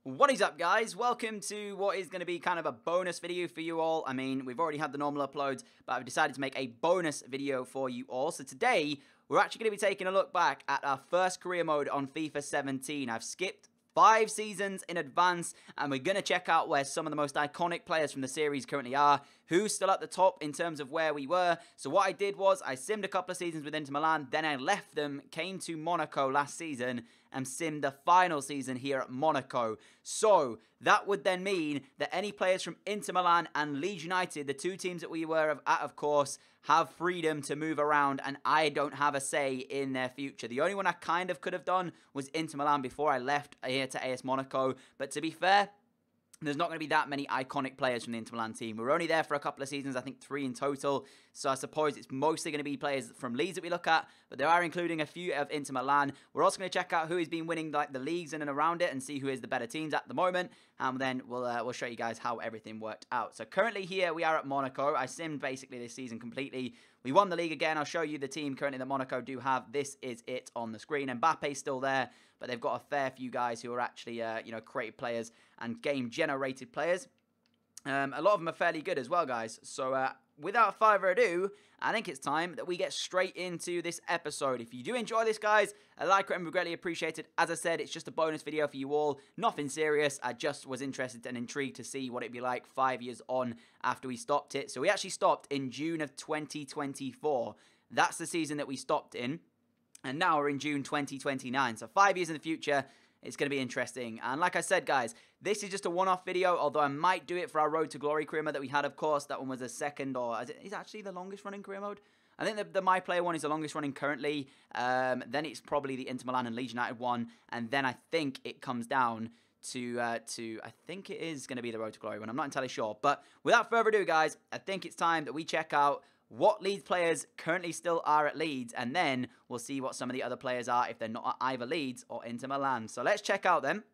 What is up, guys? Welcome to what is going to be kind of a bonus video for you all. I mean, we've already had the normal uploads, but I've decided to make a bonus video for you all. So today, we're actually going to be taking a look back at our first career mode on FIFA 17. I've skipped 5 seasons in advance, and we're going to check out where some of the most iconic players from the series currently are, who's still at the top in terms of where we were. So what I did was, I simmed a couple of seasons with Inter Milan, then I left them, came to Monaco last season, and simmed the final season here at Monaco. So that would then mean that any players from Inter Milan and Leeds United, the two teams that we were at, of course, have freedom to move around, and I don't have a say in their future. The only one I kind of could have done was Inter Milan before I left here to AS Monaco, but to be fair, there's not going to be that many iconic players from the Inter Milan team. We're only there for a couple of seasons, I think 3 in total. So I suppose it's mostly going to be players from Leeds that we look at, but they are including a few of Inter Milan. We're also going to check out who has been winning like the leagues in and around it and see who is the better teams at the moment. And then we'll show you guys how everything worked out. So currently here we are at Monaco. I simmed basically this season completely. We won the league again. I'll show you the team currently that Monaco do have. This is it on the screen. Mbappe's still there, but they've got a fair few guys who are actually, creative players and game-generated players. A lot of them are fairly good as well, guys. So, without further ado, I think it's time that we get straight into this episode. If you do enjoy this, guys, a like would be greatly appreciated. As I said, it's just a bonus video for you all. Nothing serious. I just was interested and intrigued to see what it'd be like 5 years on after we stopped it. So we actually stopped in June of 2024. That's the season that we stopped in. And now we're in June 2029. So 5 years in the future, it's going to be interesting. And like I said, guys, this is just a one-off video, although I might do it for our Road to Glory career mode that we had, of course. That one was the second, or is it actually the longest running career mode? I think the My Player one is the longest running currently. Then it's probably the Inter Milan and Leeds United one. And then I think it comes down to I think it is going to be the Road to Glory one. I'm not entirely sure. But without further ado, guys, I think it's time that we check out what Leeds players currently still are at Leeds, and then we'll see what some of the other players are if they're not at either Leeds or Inter Milan. So let's check out them.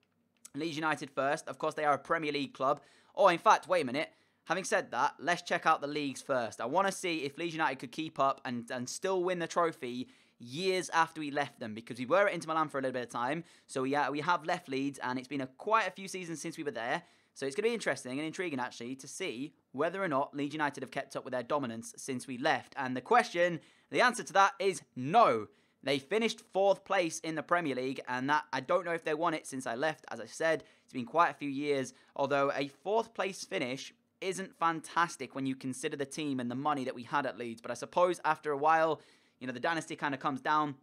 Leeds United first. Of course, they are a Premier League club. Oh, in fact, wait a minute. Having said that, let's check out the leagues first. I want to see if Leeds United could keep up and still win the trophy years after we left them, because we were at Inter Milan for a little bit of time. So we have left Leeds, and it's been quite a few seasons since we were there. So it's going to be interesting and intriguing, actually, to see whether or not Leeds United have kept up with their dominance since we left. And the answer to that is no. They finished 4th place in the Premier League, and that I don't know if they won it since I left. As I said, it's been quite a few years, although a 4th place finish isn't fantastic when you consider the team and the money that we had at Leeds. But I suppose after a while, the dynasty kind of comes down,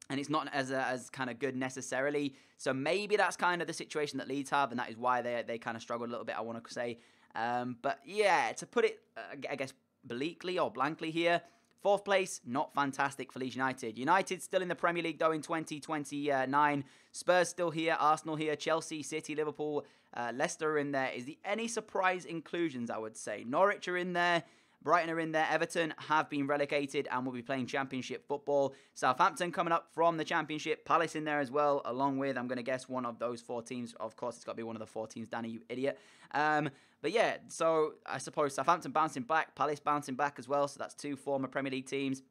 and it's not as kind of good necessarily. So maybe that's kind of the situation that Leeds have, and that is why they kind of struggled a little bit, I want to say. But yeah, to put it, I guess, bleakly or blankly here, 4th place, not fantastic for Leeds United. United still in the Premier League, though, in 2029. Spurs still here, Arsenal here, Chelsea, City, Liverpool, Leicester are in there. Is there any surprise inclusions, I would say? Norwich are in there. Brighton are in there. Everton have been relegated and will be playing Championship football. Southampton coming up from the Championship. Palace in there as well, along with, I'm going to guess, one of those 4 teams. Of course, it's got to be one of the 4 teams, Danny, you idiot. But yeah, so I suppose Southampton bouncing back, Palace bouncing back as well. So that's 2 former Premier League teams.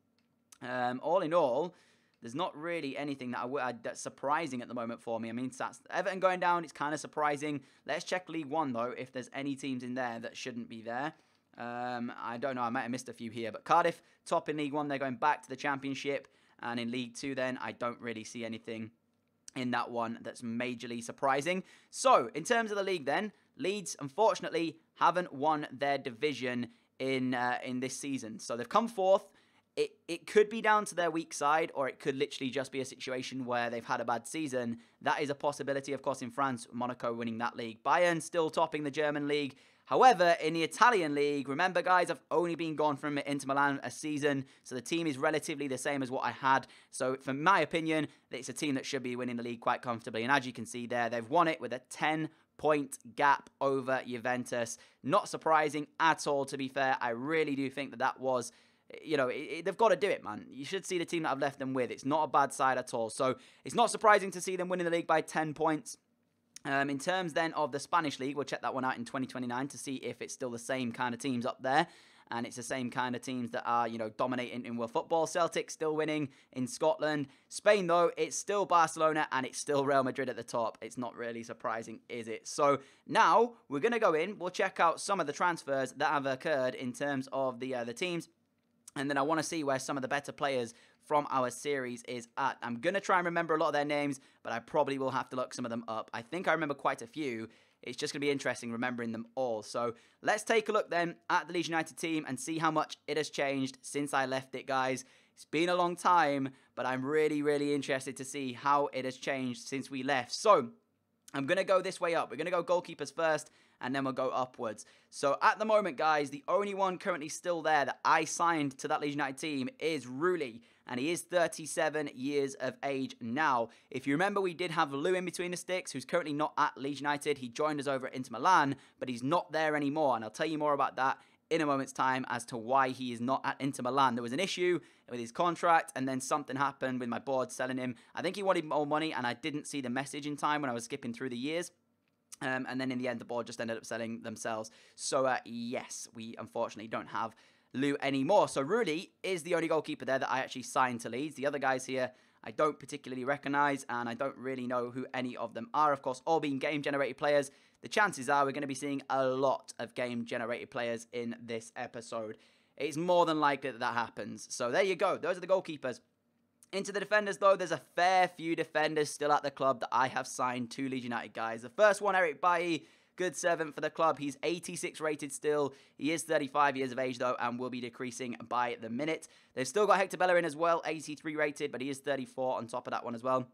All in all, there's not really anything that's surprising at the moment for me. I mean, Everton going down, it's kind of surprising. Let's check League One, though, if there's any teams in there that shouldn't be there. I don't know, I might have missed a few here, but Cardiff, top in League 1, they're going back to the Championship, and in League 2 then, I don't really see anything in that one that's majorly surprising. So, in terms of the league then, Leeds, unfortunately, haven't won their division in this season. So, they've come 4th. It could be down to their weak side, or it could literally just be a situation where they've had a bad season. That is a possibility, of course, in France, Monaco winning that league. Bayern still topping the German league. However, in the Italian league, remember, guys, I've only been gone from Inter Milan a season, so the team is relatively the same as what I had. So, for my opinion, it's a team that should be winning the league quite comfortably. And as you can see there, they've won it with a 10-point gap over Juventus. Not surprising at all, to be fair. I really do think that was, they've got to do it, man. You should see the team that I've left them with. It's not a bad side at all. So, it's not surprising to see them winning the league by 10 points. In terms then of the Spanish league, we'll check that one out in 2029 to see if it's still the same kind of teams up there. and it's the same kind of teams that are, you know, dominating in world football. Celtic still winning in Scotland. Spain, though, it's still Barcelona, and it's still Real Madrid at the top. It's not really surprising, is it? So now we're going to go in. We'll check out some of the transfers that have occurred in terms of the teams, and then I want to see where some of the better players from our series is at. I'm going to try and remember a lot of their names, but I probably will have to look some of them up. I think I remember quite a few. It's just going to be interesting remembering them all. So let's take a look then at the Leeds United team and see how much it has changed since I left it, guys. It's been a long time, but I'm really, really interested to see how it has changed since we left. So I'm going to go this way up. We're going to go goalkeepers first, and then we'll go upwards. So at the moment, guys, the only one currently still there that I signed to that Leeds United team is Rulli, and he is 37 years of age now. If you remember, we did have Lou in between the sticks, who's currently not at Leeds United. He joined us over at Inter Milan, but he's not there anymore, and I'll tell you more about that in a moment's time as to why he is not at Inter Milan. There was an issue with his contract, and then something happened with my board selling him. I think he wanted more money, and I didn't see the message in time when I was skipping through the years. And then in the end, the board just ended up selling themselves. So, yes, we unfortunately don't have Lou anymore. So, Rulli is the only goalkeeper there that I actually signed to Leeds. The other guys here, I don't particularly recognise, and I don't really know who any of them are. Of course, all being game-generated players. The chances are we're going to be seeing a lot of game-generated players in this episode. It's more than likely that that happens. So, there you go. Those are the goalkeepers. Into the defenders, though, there's a fair few defenders still at the club that I have signed to Leeds United, guys. The first one, Eric Bailly, good servant for the club. He's 86 rated still. He is 35 years of age, though, and will be decreasing by the minute. They've still got Hector Bellerin as well, 83 rated, but he is 34 on top of that one as well.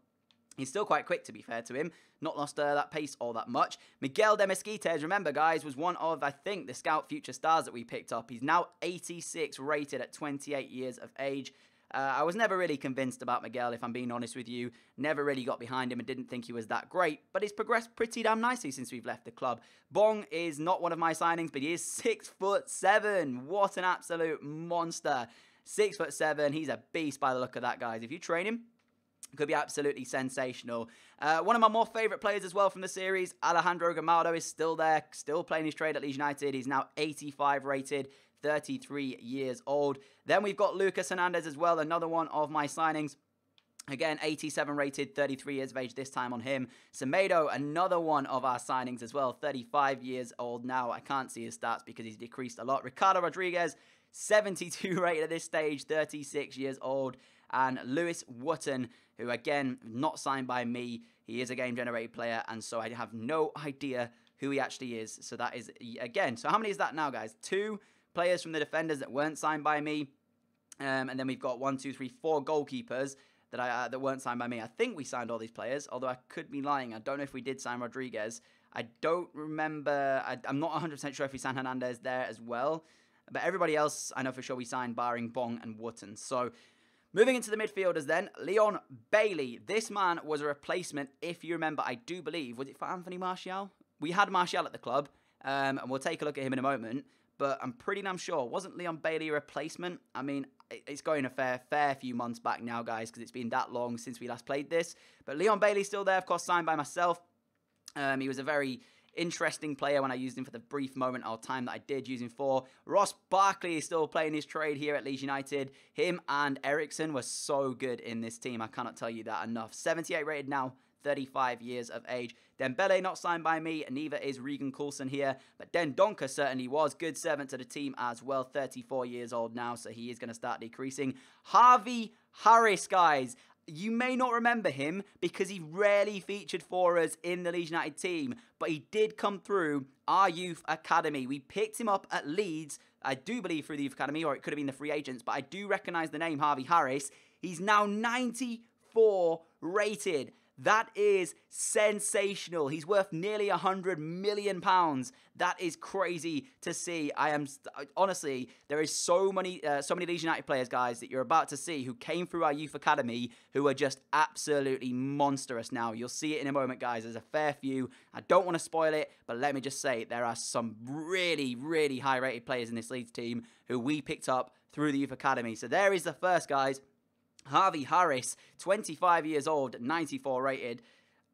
He's still quite quick, to be fair to him. Not lost that pace all that much. Miguel de Mesquites, remember, guys, was one of, I think, the Scout Future Stars that we picked up. He's now 86 rated at 28 years of age. I was never really convinced about Miguel, if I'm being honest with you. Never really got behind him and didn't think he was that great. But he's progressed pretty damn nicely since we've left the club. Bong is not one of my signings, but he is 6'7". What an absolute monster. 6'7". He's a beast by the look of that, guys. If you train him, it could be absolutely sensational. One of my more favourite players as well from the series, Alejandro Gamado, is still there, still playing his trade at Leeds United. He's now 85 rated. 33 years old. Then we've got Lucas Hernandez as well, another one of my signings. Again, 87 rated, 33 years of age this time on him. Semedo, another one of our signings as well, 35 years old now. I can't see his stats because he's decreased a lot. Ricardo Rodriguez, 72 rated at this stage, 36 years old. And Lewis Wotton, who again, not signed by me. He is a game-generated player, and so I have no idea who he actually is. So that is, again, so how many is that now, guys? 2 players from the defenders that weren't signed by me, and then we've got 1, 2, 3, 4 goalkeepers that weren't signed by me. I think we signed all these players, although I could be lying. I don't know if we did sign Rodriguez. I don't remember. I'm not 100% sure if we signed Hernandez there as well, but everybody else I know for sure we signed, barring Bong and Wotton. So moving into the midfielders then, Leon Bailey. This man was a replacement, if you remember, I do believe, was it for Anthony Martial? We had Martial at the club, and we'll take a look at him in a moment. But I'm pretty damn sure. Wasn't Leon Bailey a replacement? I mean, it's going a fair few months back now, guys, because it's been that long since we last played this. But Leon Bailey's still there, of course, signed by myself. He was a very interesting player when I used him for the brief moment or time that I did use him for. Ross Barkley is still playing his trade here at Leeds United. Him and Ericsson were so good in this team. I cannot tell you that enough. 78 rated now. 35 years of age. Dembele not signed by me, neither is Regan Coulson here, but Den Donker certainly was. Good servant to the team as well, 34 years old now, so he is going to start decreasing. Harvey Harris, guys. You may not remember him because he rarely featured for us in the Leeds United team, but he did come through our youth academy. We picked him up at Leeds, I do believe through the youth academy, or it could have been the free agents, but I do recognise the name Harvey Harris. He's now 94 rated. That is sensational. He's worth nearly £100 million. That is crazy to see. Honestly, there is so many Leeds United players, guys, that you're about to see who came through our youth academy who are just absolutely monstrous now. You'll see it in a moment, guys. There's a fair few. I don't want to spoil it, but let me just say there are some really, really high-rated players in this Leeds team who we picked up through the youth academy. So there is the first, guys. Harvey Harris, 25 years old, 94 rated.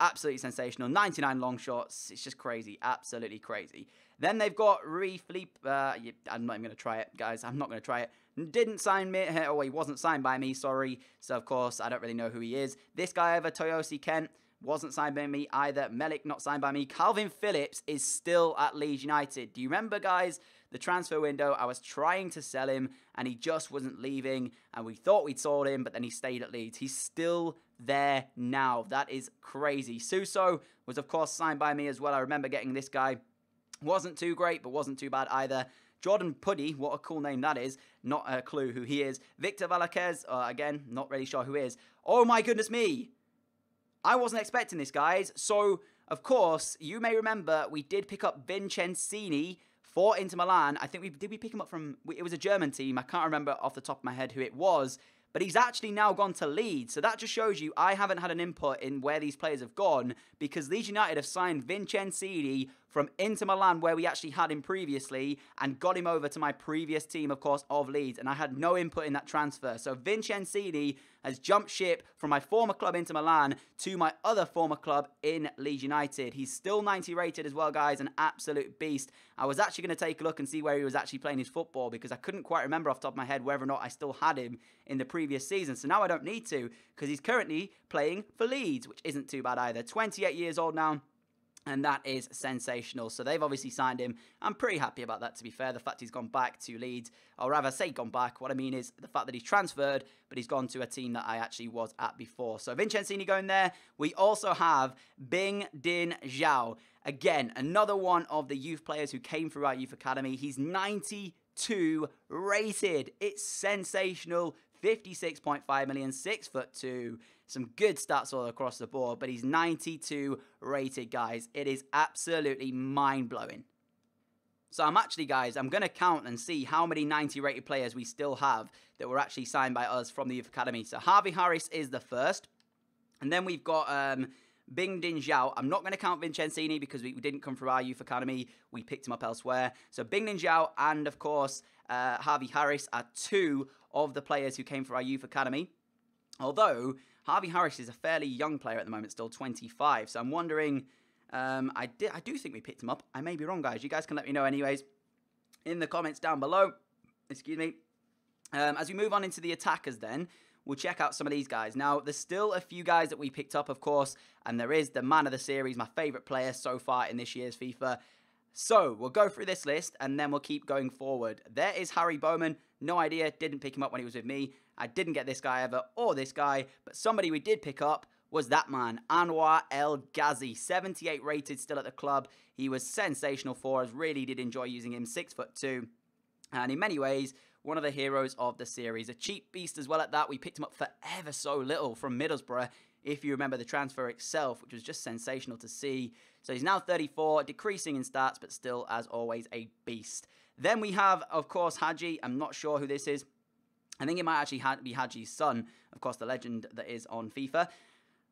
Absolutely sensational. 99 long shots. It's just crazy. Absolutely crazy. Then they've got Philippe. I'm not even going to try it, guys. I'm not going to try it. Didn't sign me. Oh, he wasn't signed by me. Sorry. So, of course, I don't really know who he is. This guy over, Toyosi Kent, wasn't signed by me either. Melik, not signed by me. Calvin Phillips is still at Leeds United. Do you remember, guys, the transfer window? I was trying to sell him, and he just wasn't leaving. And we thought we'd sold him, but then he stayed at Leeds. He's still there now. That is crazy. Suso was, of course, signed by me as well. I remember getting this guy. Wasn't too great, but wasn't too bad either. Jordan Puddy, what a cool name that is. Not a clue who he is. Victor Valaquez, again, not really sure who he is. Oh my goodness me. I wasn't expecting this, guys. So, of course, you may remember we did pick up Vincenzini for Inter Milan. I think did we pick him up from, it was a German team. I can't remember off the top of my head who it was. But he's actually now gone to Leeds. So that just shows you I haven't had an input in where these players have gone, because Leeds United have signed Vincenzini from Inter Milan, where we actually had him previously, and got him over to my previous team, of course, of Leeds. And I had no input in that transfer. So Vincenzini has jumped ship from my former club Inter Milan to my other former club in Leeds United. He's still 90 rated as well, guys. An absolute beast. I was actually going to take a look and see where he was actually playing his football, because I couldn't quite remember off the top of my head whether or not I still had him in the previous season. So now I don't need to, because he's currently playing for Leeds, which isn't too bad either. 28 years old now. And that is sensational. So they've obviously signed him. I'm pretty happy about that, to be fair. The fact he's gone back to Leeds, or rather say gone back. What I mean is the fact that he's transferred, but he's gone to a team that I actually was at before. So Vincenzini going there. We also have Bing Din Zhao. Again, another one of the youth players who came through our youth academy. He's 92 rated. It's sensational. 56.5 million, 6'2". Some good stats all across the board, but he's 92 rated, guys. It is absolutely mind-blowing. So I'm going to count and see how many 90 rated players we still have that were actually signed by us from the youth academy. So Harvey Harris is the first. And then we've got Bing Din Zhao. I'm not going to count Vincenzini because we didn't come through our youth academy. We picked him up elsewhere. So Bing Din Zhao and, of course, Harvey Harris are two of the players who came through our youth academy. Although Harvey Harris is a fairly young player at the moment, still 25. So I'm wondering, I do think we picked him up. I may be wrong, guys. You guys can let me know anyways in the comments down below. Excuse me. As we move on into the attackers then, we'll check out some of these guys. Now, there's still a few guys that we picked up, of course, and there is the man of the series, my favourite player so far in this year's FIFA. So, we'll go through this list, and then we'll keep going forward. There is Harry Bowman. No idea. Didn't pick him up when he was with me. I didn't get this guy ever, or this guy. But somebody we did pick up was that man, Anwar El Ghazi. 78 rated, still at the club. He was sensational for us. Really did enjoy using him. 6'2". And in many ways, one of the heroes of the series. A cheap beast as well at that. We picked him up for ever so little from Middlesbrough, if you remember the transfer itself, which was just sensational to see. So he's now 34, decreasing in stats, but still, as always, a beast. Then we have, of course, Hadji. I'm not sure who this is. I think it might actually be Hadji's son, of course, the legend that is on FIFA.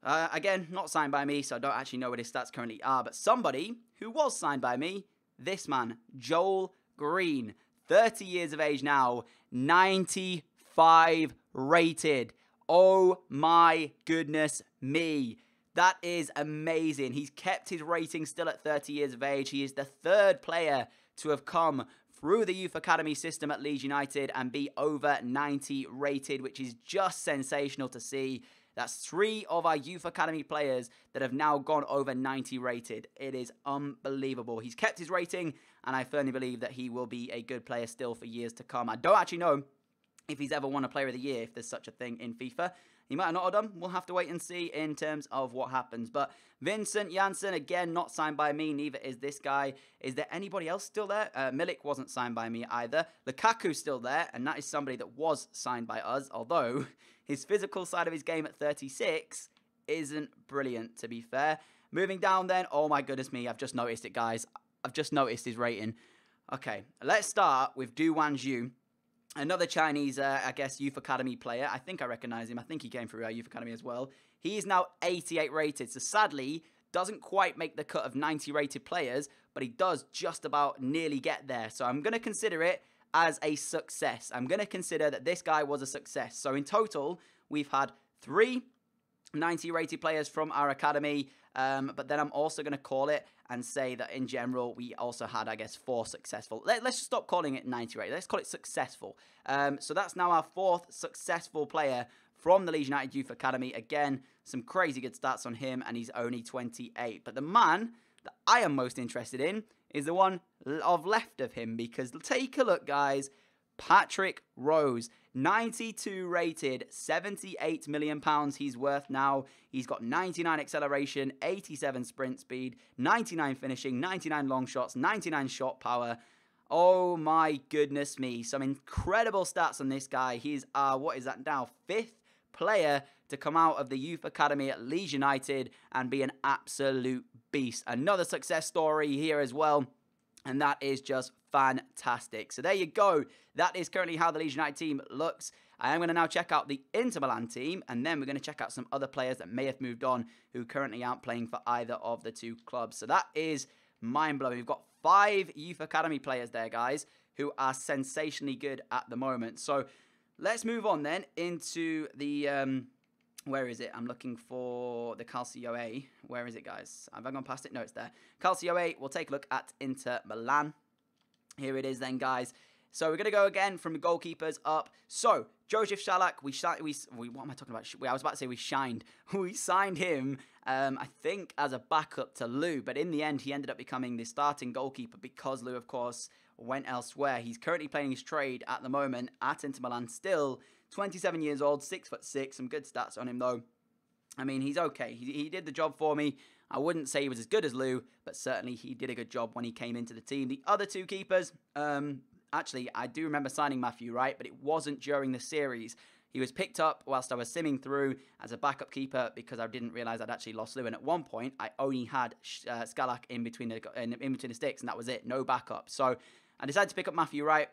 Again, not signed by me, so I don't actually know what his stats currently are. But somebody who was signed by me, this man, Joel Green. 30 years of age now, 95 rated. Oh my goodness me. That is amazing. He's kept his rating still at 30 years of age. He is the third player to have come through the youth academy system at Leeds United and be over 90 rated, which is just sensational to see. That's 3 of our youth academy players that have now gone over 90 rated. It is unbelievable. He's kept his rating, and I firmly believe that he will be a good player still for years to come. I don't actually know if he's ever won a player of the year, if there's such a thing in FIFA. He might not have done. We'll have to wait and see in terms of what happens. But Vincent Janssen, again, not signed by me. Neither is this guy. Is there anybody else still there? Milik wasn't signed by me either. Lukaku's still there, and that is somebody that was signed by us, although his physical side of his game at 36 isn't brilliant, to be fair. Moving down then, oh my goodness me, I've just noticed it, guys. I've just noticed his rating. Okay, let's start with Du Wanzhou. Another Chinese, I guess, youth academy player. I think I recognize him. I think he came through our youth academy as well. He is now 88 rated. So sadly, doesn't quite make the cut of 90 rated players, but he does just about nearly get there. So I'm going to consider it as a success. I'm going to consider that this guy was a success. So in total, we've had 3 90 rated players from our academy. But then I'm also going to call it and say that in general, we also had, I guess, 4 successful. Let's just stop calling it 90 rate. Let's call it successful. So that's now our 4th successful player from the Leeds United Youth Academy. Again, some crazy good stats on him, and he's only 28. But the man that I am most interested in is the one left of him, because take a look, guys. Patrick Rose, 92 rated, £78 million he's worth now. He's got 99 acceleration, 87 sprint speed, 99 finishing, 99 long shots, 99 shot power. Oh my goodness me, some incredible stats on this guy. He's, what is that now, 5th player to come out of the Youth Academy at Leeds United and be an absolute beast. Another success story here as well. And that is just fantastic. So there you go. That is currently how the Leeds United team looks. I am going to now check out the Inter Milan team, and then we're going to check out some other players that may have moved on who currently aren't playing for either of the 2 clubs. So that is mind-blowing. We've got 5 Youth Academy players there, guys, who are sensationally good at the moment. So let's move on then into the... where is it? I'm looking for the Calcio A. Where is it, guys? Have I gone past it? No, it's there. Calcio A. We'll take a look at Inter Milan. Here it is then, guys. So we're going to go again from the goalkeepers up. So, Joseph Shalak, what am I talking about? I was about to say we shined. We signed him, I think, as a backup to Lou. But in the end, he ended up becoming the starting goalkeeper because Lou, of course, went elsewhere. He's currently playing his trade at the moment at Inter Milan still. 27 years old, 6'6", some good stats on him though. I mean, he's okay. He did the job for me. I wouldn't say he was as good as Lou, but certainly he did a good job when he came into the team. The other 2 keepers, actually, I do remember signing Matthew Wright, but it wasn't during the series. He was picked up whilst I was simming through as a backup keeper because I didn't realise I'd actually lost Lou. And at one point, I only had Skalak in between the sticks, and that was it. No backup. So I decided to pick up Matthew Wright.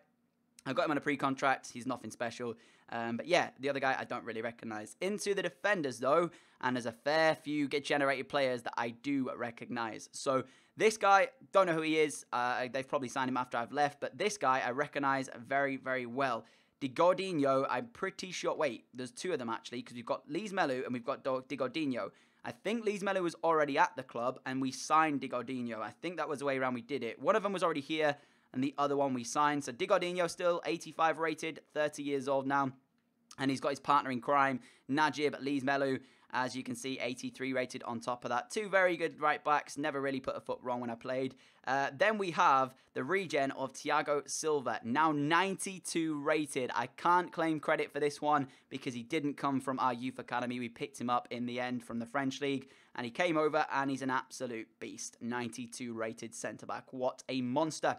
I got him on a pre-contract. He's nothing special. But yeah, the other guy I don't really recognise. Into the defenders, though, and there's a fair few get-generated players that I do recognise. So this guy, don't know who he is. They've probably signed him after I've left. But this guy I recognise very, very well. Di Gordinho, I'm pretty sure... Wait, there's 2 of them, actually, because we've got Leeds Melu and we've got Di Gordinho. I think Leeds Melu was already at the club, and we signed Di Gordinho. I think that was the way around we did it. One of them was already here, and the other one we signed. So Di Gordinho still 85 rated, 30 years old now. And he's got his partner in crime, Najib Leeds Melu. As you can see, 83 rated on top of that. 2 very good right backs. Never really put a foot wrong when I played. Then we have the regen of Thiago Silva. Now 92 rated. I can't claim credit for this one because he didn't come from our youth academy. We picked him up in the end from the French league. And he came over and he's an absolute beast. 92 rated centre-back. What a monster.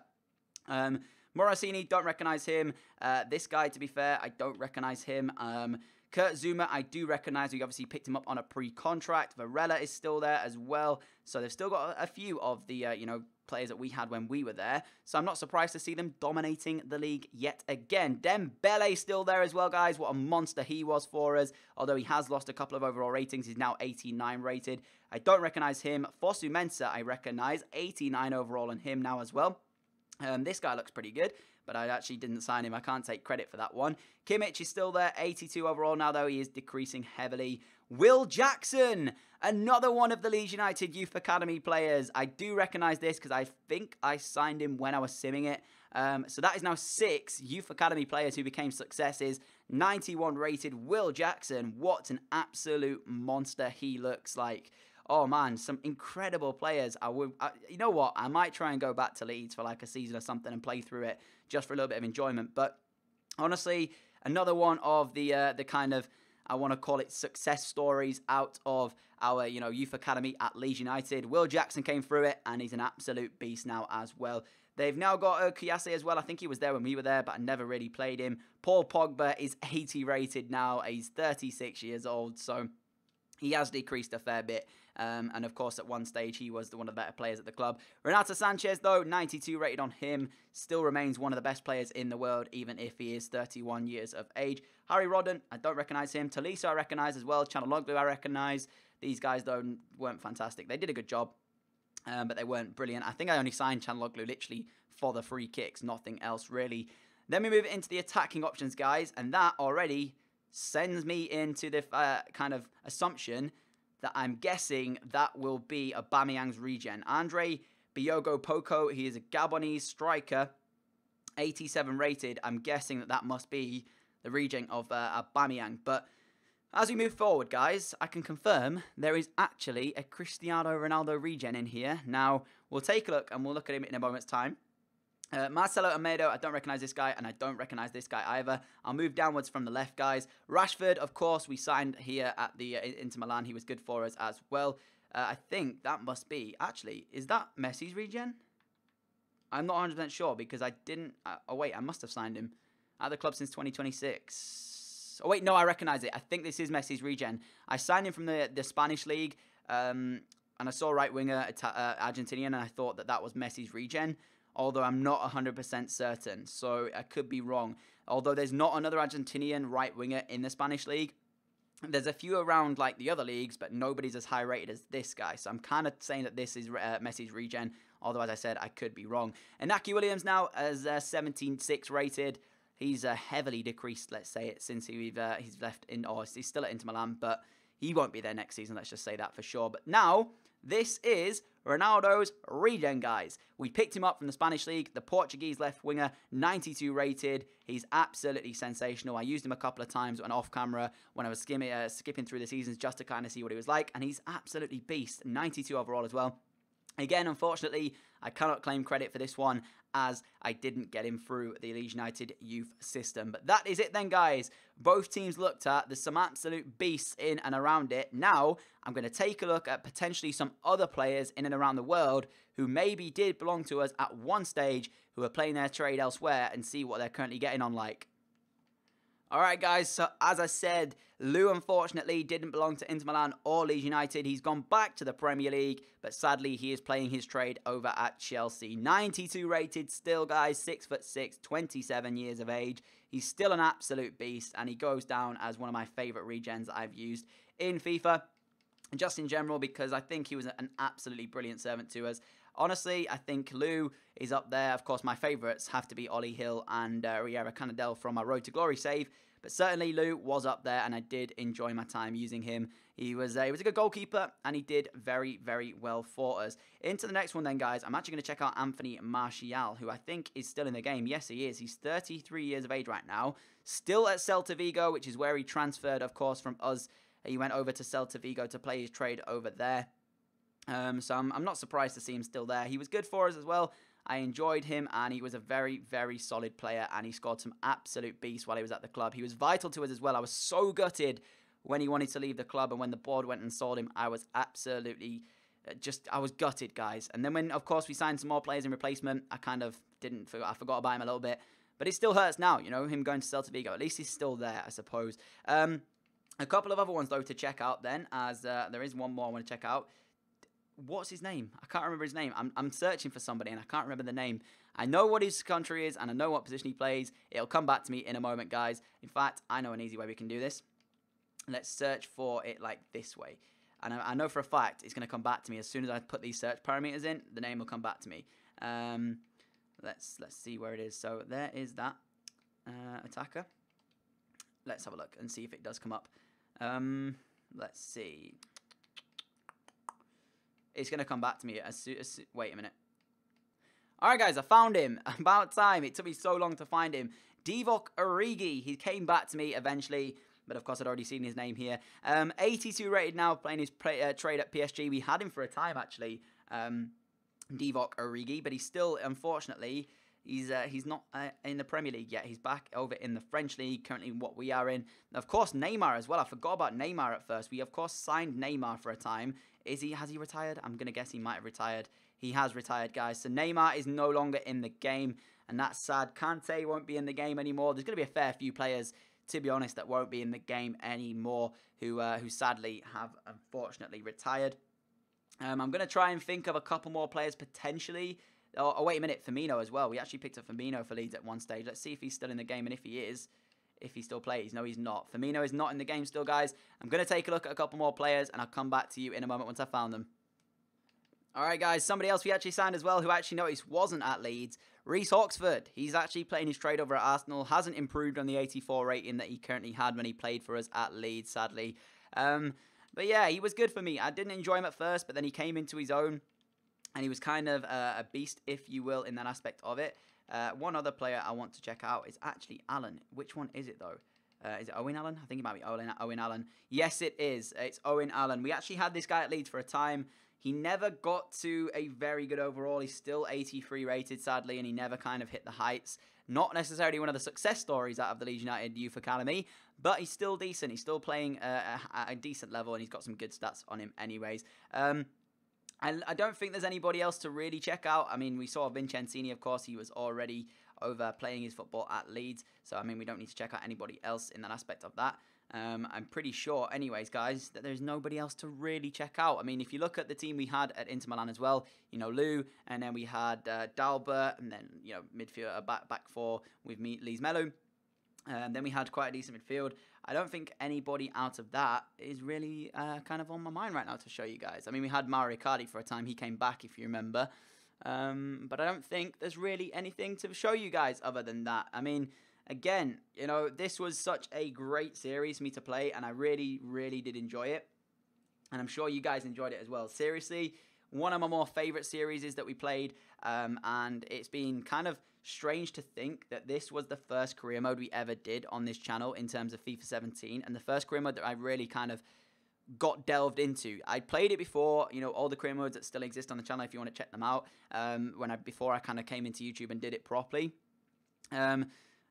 Morosini, don't recognise him. This guy, to be fair, I don't recognise him. Kurt Zuma, I do recognise. We obviously picked him up on a pre-contract. Varela is still there as well. So they've still got a few of the, players that we had when we were there. So I'm not surprised to see them dominating the league yet again. Dembele still there as well, guys. What a monster he was for us. Although he has lost a couple of overall ratings. He's now 89 rated. I don't recognise him. Fosu Mensah, I recognise. 89 overall on him now as well. This guy looks pretty good, but I actually didn't sign him. I can't take credit for that one. Kimmich is still there, 82 overall now, though he is decreasing heavily. Will Jackson, another one of the Leeds United Youth Academy players. I do recognise this because I think I signed him when I was simming it. So that is now 6 Youth Academy players who became successes. 91 rated Will Jackson. What an absolute monster he looks like. Oh man, some incredible players. You know what? I might try and go back to Leeds for like a season or something and play through it just for a little bit of enjoyment. But honestly, another one of the kind of, I want to call it success stories out of our, youth academy at Leeds United. Will Jackson came through it and he's an absolute beast now as well. They've now got Okuyase as well. I think he was there when we were there, but I never really played him. Paul Pogba is 80 rated now. He's 36 years old, so he has decreased a fair bit. And of course, at one stage, he was one of the better players at the club. Renato Sanchez, though, 92 rated on him. Still remains one of the best players in the world, even if he is 31 years of age. Harry Rodden, I don't recognise him. Tolisso, I recognise as well. Chanaloglu, I recognise. These guys, though, weren't fantastic. They did a good job, but they weren't brilliant. I think I only signed Chanaloglu literally for the free kicks, nothing else, really. Then we move into the attacking options, guys, and that already sends me into the kind of assumption that I'm guessing that will be Aubameyang's regen. Andre Biogo Poco, he is a Gabonese striker, 87 rated. I'm guessing that that must be the regen of Aubameyang. But as we move forward, guys, I can confirm there is actually a Cristiano Ronaldo regen in here. Now, we'll take a look, and we'll look at him in a moment's time. Marcelo Almeida, I don't recognise this guy, and I don't recognise this guy either. I'll move downwards from the left, guys. Rashford, of course, we signed here at the Inter Milan. He was good for us as well. I think that must be... Actually, is that Messi's regen? I'm not 100% sure, because I didn't... oh, wait, I must have signed him at the club since 2026. Oh, wait, no, I recognise it. I think this is Messi's regen. I signed him from the Spanish league, and I saw right winger Argentinian, and I thought that that was Messi's regen, although I'm not 100% certain, so I could be wrong. Although there's not another Argentinian right winger in the Spanish league. There's a few around like the other leagues, but nobody's as high rated as this guy. So I'm kind of saying that this is Messi's regen, although as I said, I could be wrong. Inaki Williams now as 17.6 rated. He's heavily decreased, let's say it, since he's left in, or he's still at Inter Milan, but he won't be there next season, let's just say that for sure. But now, this is Ronaldo's regen, guys. We picked him up from the Spanish league, the Portuguese left winger, 92 rated. He's absolutely sensational. I used him a couple of times on off camera when I was skipping through the seasons just to kind of see what he was like, and he's absolutely beast. 92 overall as well. Again, unfortunately, I cannot claim credit for this one as I didn't get him through the Leeds United youth system. But that is it then, guys. Both teams looked at. There's some absolute beasts in and around it. Now, I'm going to take a look at potentially some other players in and around the world who maybe did belong to us at one stage, who are playing their trade elsewhere, and see what they're currently getting on like. Alright guys, so as I said, Lou unfortunately didn't belong to Inter Milan or Leeds United. He's gone back to the Premier League, but sadly he is playing his trade over at Chelsea. 92 rated still, guys, 6'6", 27 years of age. He's still an absolute beast, and he goes down as one of my favourite regens that I've used in FIFA, just in general, because I think he was an absolutely brilliant servant to us. Honestly, I think Lou is up there. Of course, my favourites have to be Ollie Hill and Riera Canadell from my Road to Glory save. But certainly Lou was up there, and I did enjoy my time using him. He was a good goalkeeper, and he did very, very well for us. Into the next one then, guys. I'm actually going to check out Anthony Martial, who I think is still in the game. Yes, he is. He's 33 years of age right now. Still at Celta Vigo, which is where he transferred, of course, from us. He went over to Celta Vigo to play his trade over there. So I'm not surprised to see him still there. He was good for us as well. I enjoyed him, and he was a very, very solid player, and he scored some absolute beasts while he was at the club. He was vital to us as well. I was so gutted when he wanted to leave the club, and when the board went and sold him, I was absolutely I was gutted, guys. And then when, of course, we signed some more players in replacement, I forgot about him a little bit. But it still hurts now, you know, him going to Celta Vigo. At least he's still there, I suppose. A couple of other ones, though, to check out then, as there is one more I want to check out. What's his name? I can't remember his name. I'm searching for somebody, and I can't remember the name. I know what his country is, and I know what position he plays. It'll come back to me in a moment, guys. In fact, I know an easy way we can do this. Let's search for it like this way. And I know for a fact it's going to come back to me as soon as I put these search parameters in. The name will come back to me. Let's see where it is. So there is that attacker. Let's have a look and see if it does come up. Let's see. It's going to come back to me as soon as... Wait a minute. Alright, guys, I found him. About time. It took me so long to find him. Divock Origi. He came back to me eventually, but of course I'd already seen his name here. 82 rated now, playing his trade at PSG. We had him for a time, actually, Divock Origi, but he's still, unfortunately... He's not in the Premier League yet. He's back over in the French League, currently what we are in. Of course, Neymar as well. I forgot about Neymar at first. We, of course, signed Neymar for a time. Has he retired? I'm going to guess he might have retired. He has retired, guys. So Neymar is no longer in the game, and that's sad. Kante won't be in the game anymore. There's going to be a fair few players, to be honest, that won't be in the game anymore, who sadly have, unfortunately, retired. I'm going to try and think of a couple more players potentially. Oh, wait a minute, Firmino as well. We actually picked up Firmino for Leeds at one stage. Let's see if he's still in the game, and if he is, if he still plays. No, he's not. Firmino is not in the game still, guys. I'm going to take a look at a couple more players, and I'll come back to you in a moment once I found them. Alright, guys, somebody else we actually signed as well, who actually noticed wasn't at Leeds. Reece Oxford. He's actually playing his trade over at Arsenal. Hasn't improved on the 84 rating that he currently had when he played for us at Leeds, sadly. But yeah, he was good for me. I didn't enjoy him at first, but then he came into his own, and he was kind of a beast, if you will, in that aspect of it. One other player I want to check out is actually Allen. Which one is it, though? Is it Owen Allen? I think it might be Owen Allen. Yes, it is. It's Owen Allen. We actually had this guy at Leeds for a time. He never got to a very good overall. He's still 83 rated, sadly, and he never kind of hit the heights. Not necessarily one of the success stories out of the Leeds United Youth Academy, but he's still decent. He's still playing a decent level, and he's got some good stats on him anyways. I don't think there's anybody else to really check out. I mean, we saw Vincenzini, of course. He was already over playing his football at Leeds. So, I mean, we don't need to check out anybody else in that aspect of that. I'm pretty sure, anyways, guys, that there's nobody else to really check out. I mean, if you look at the team we had at Inter Milan as well, you know, Lou, and then we had Dalbert, and then, you know, midfielder back four with Leeds Melu. Then we had quite a decent midfield. I don't think anybody out of that is really kind of on my mind right now to show you guys. I mean, we had Mauro Icardi for a time. He came back, if you remember. But I don't think there's really anything to show you guys other than that. I mean, again, you know, this was such a great series for me to play, and I really, really did enjoy it. And I'm sure you guys enjoyed it as well. Seriously, one of my more favorite series is that we played, and it's been kind of strange to think that this was the first career mode we ever did on this channel in terms of FIFA 17, and the first career mode that I really kind of got delved into. I played it before, you know, all the career modes that still exist on the channel if you want to check them out, before I kind of came into YouTube and did it properly.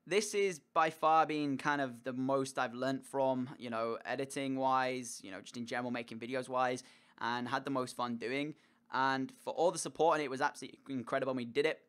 This is by far being kind of the most I've learnt from, you know, editing wise, you know, just in general making videos wise, and had the most fun doing. And for all the support, and it was absolutely incredible when we did it.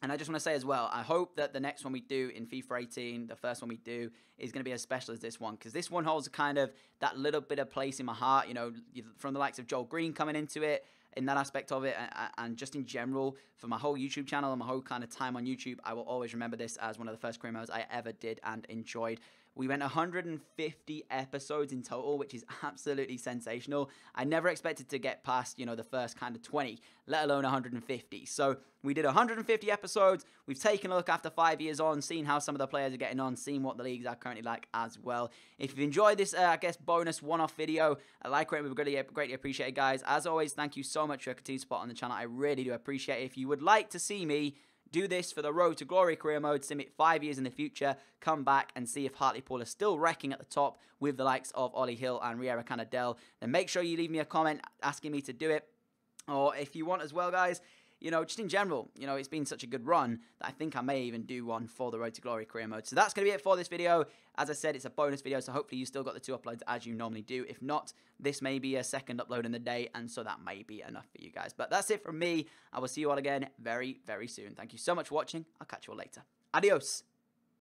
And I just want to say as well, I hope that the next one we do in FIFA 18, the first one we do, is going to be as special as this one. Because this one holds kind of that little bit of place in my heart, you know, from the likes of Joel Green coming into it, in that aspect of it, and just in general, for my whole YouTube channel and my whole kind of time on YouTube, I will always remember this as one of the first career modes I ever did and enjoyed. We went 150 episodes in total, which is absolutely sensational. I never expected to get past, you know, the first kind of 20, let alone 150. So we did 150 episodes. We've taken a look after 5 years on, seen how some of the players are getting on, seen what the leagues are currently like as well. If you've enjoyed this, I guess, bonus one-off video, a like rate would be greatly appreciated, guys. As always, thank you so much for your continued support on the channel. I really do appreciate it. If you would like to see me do this for the Road to Glory career mode, sim it 5 years in the future, come back and see if Hartlepool are still wrecking at the top with the likes of Ollie Hill and Riera Canadell, then make sure you leave me a comment asking me to do it. Or if you want as well, guys, you know, just in general, you know, it's been such a good run that I think I may even do one for the Road to Glory career mode. So that's going to be it for this video. As I said, it's a bonus video, so hopefully you still got the 2 uploads as you normally do. If not, this may be a second upload in the day, and so that may be enough for you guys. But that's it from me. I will see you all again very, very soon. Thank you so much for watching. I'll catch you all later. Adios.